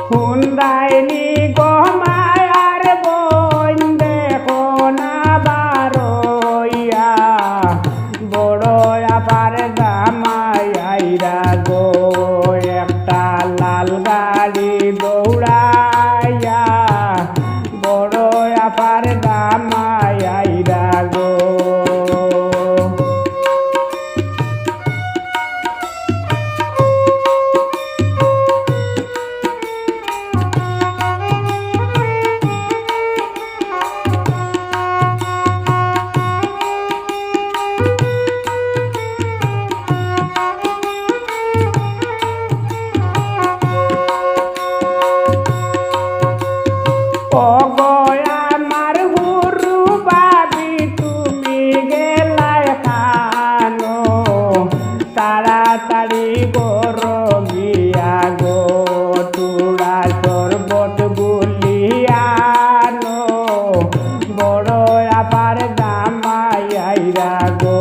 হুন্দাইনি গমায়ার বইন দেখো না বারইয়া বড় আবার দামাইরা গো একটা লাল গাড়ি দৌড়াইয়া বড় আবার দামাইরা গো আমার হুরু বাবি তুমি গেলাই খানো তাড়াতাড়ি গরো গিয়া গো তুরা শরবত গুলিয়ানো বড় আবার দামাইরা গো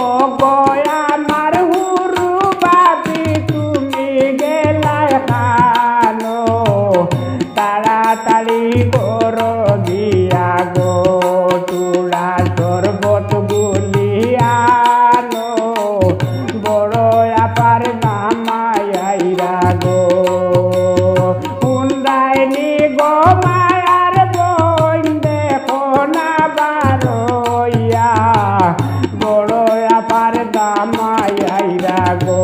ও গয়া আমার হুরু বাবি তুমি গেলাই খানো তাড়াতাড়ি করো দিয়া গো তুলা শরবত গুলিয়ানো বড় আপার মামাইরা গো হুন্দাইনি গো মায়ার বইন দেখো না বারইয়া বড় আপার দামাইরা গো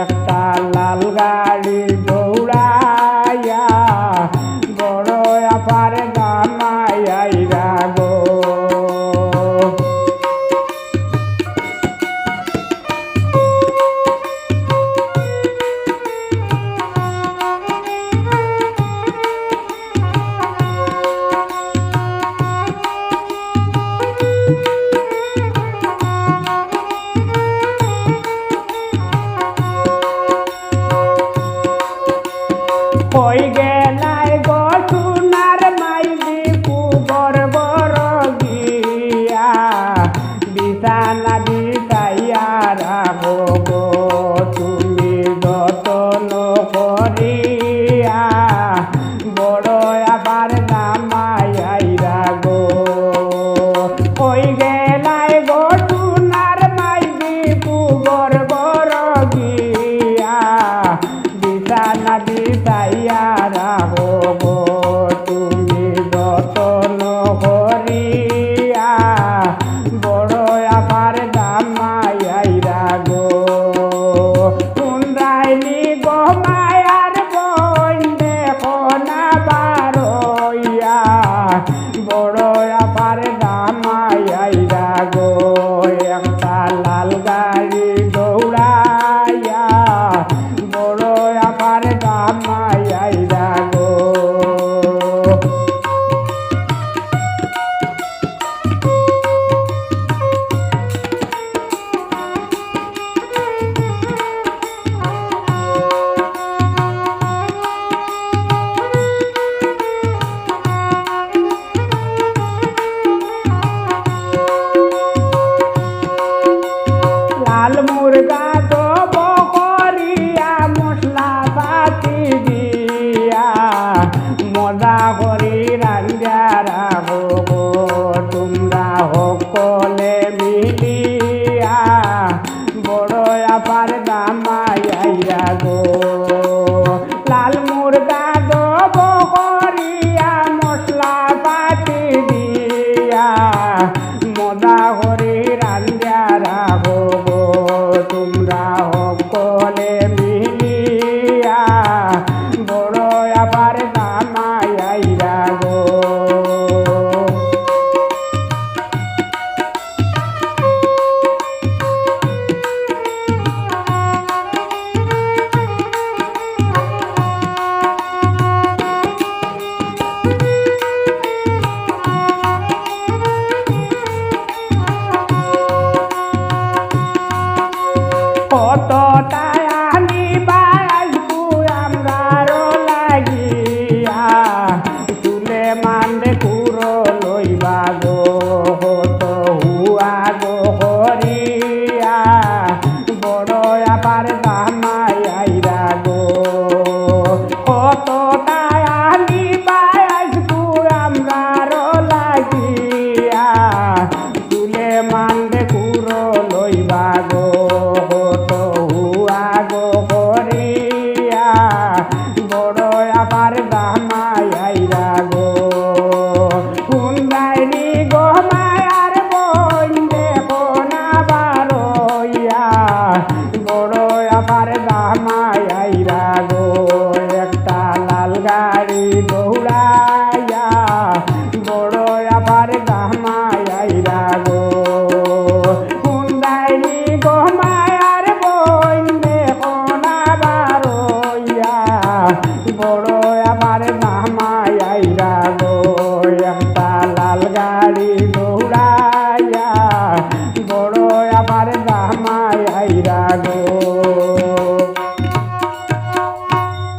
একটা লাল গাড়ি দৌড়াইয়া বড় আপার দামাইরা গো কই গেলাই গো সোনার মাইদি কুবর বড় গিয়া বিছানা বিছাইয়া রাখো গো তুমি যতন করিয়া বড় আবার দামাইরা গো কই গেলাই গো সোনার মাইদি কুবর বড় গিয়া বিছানা বিছাই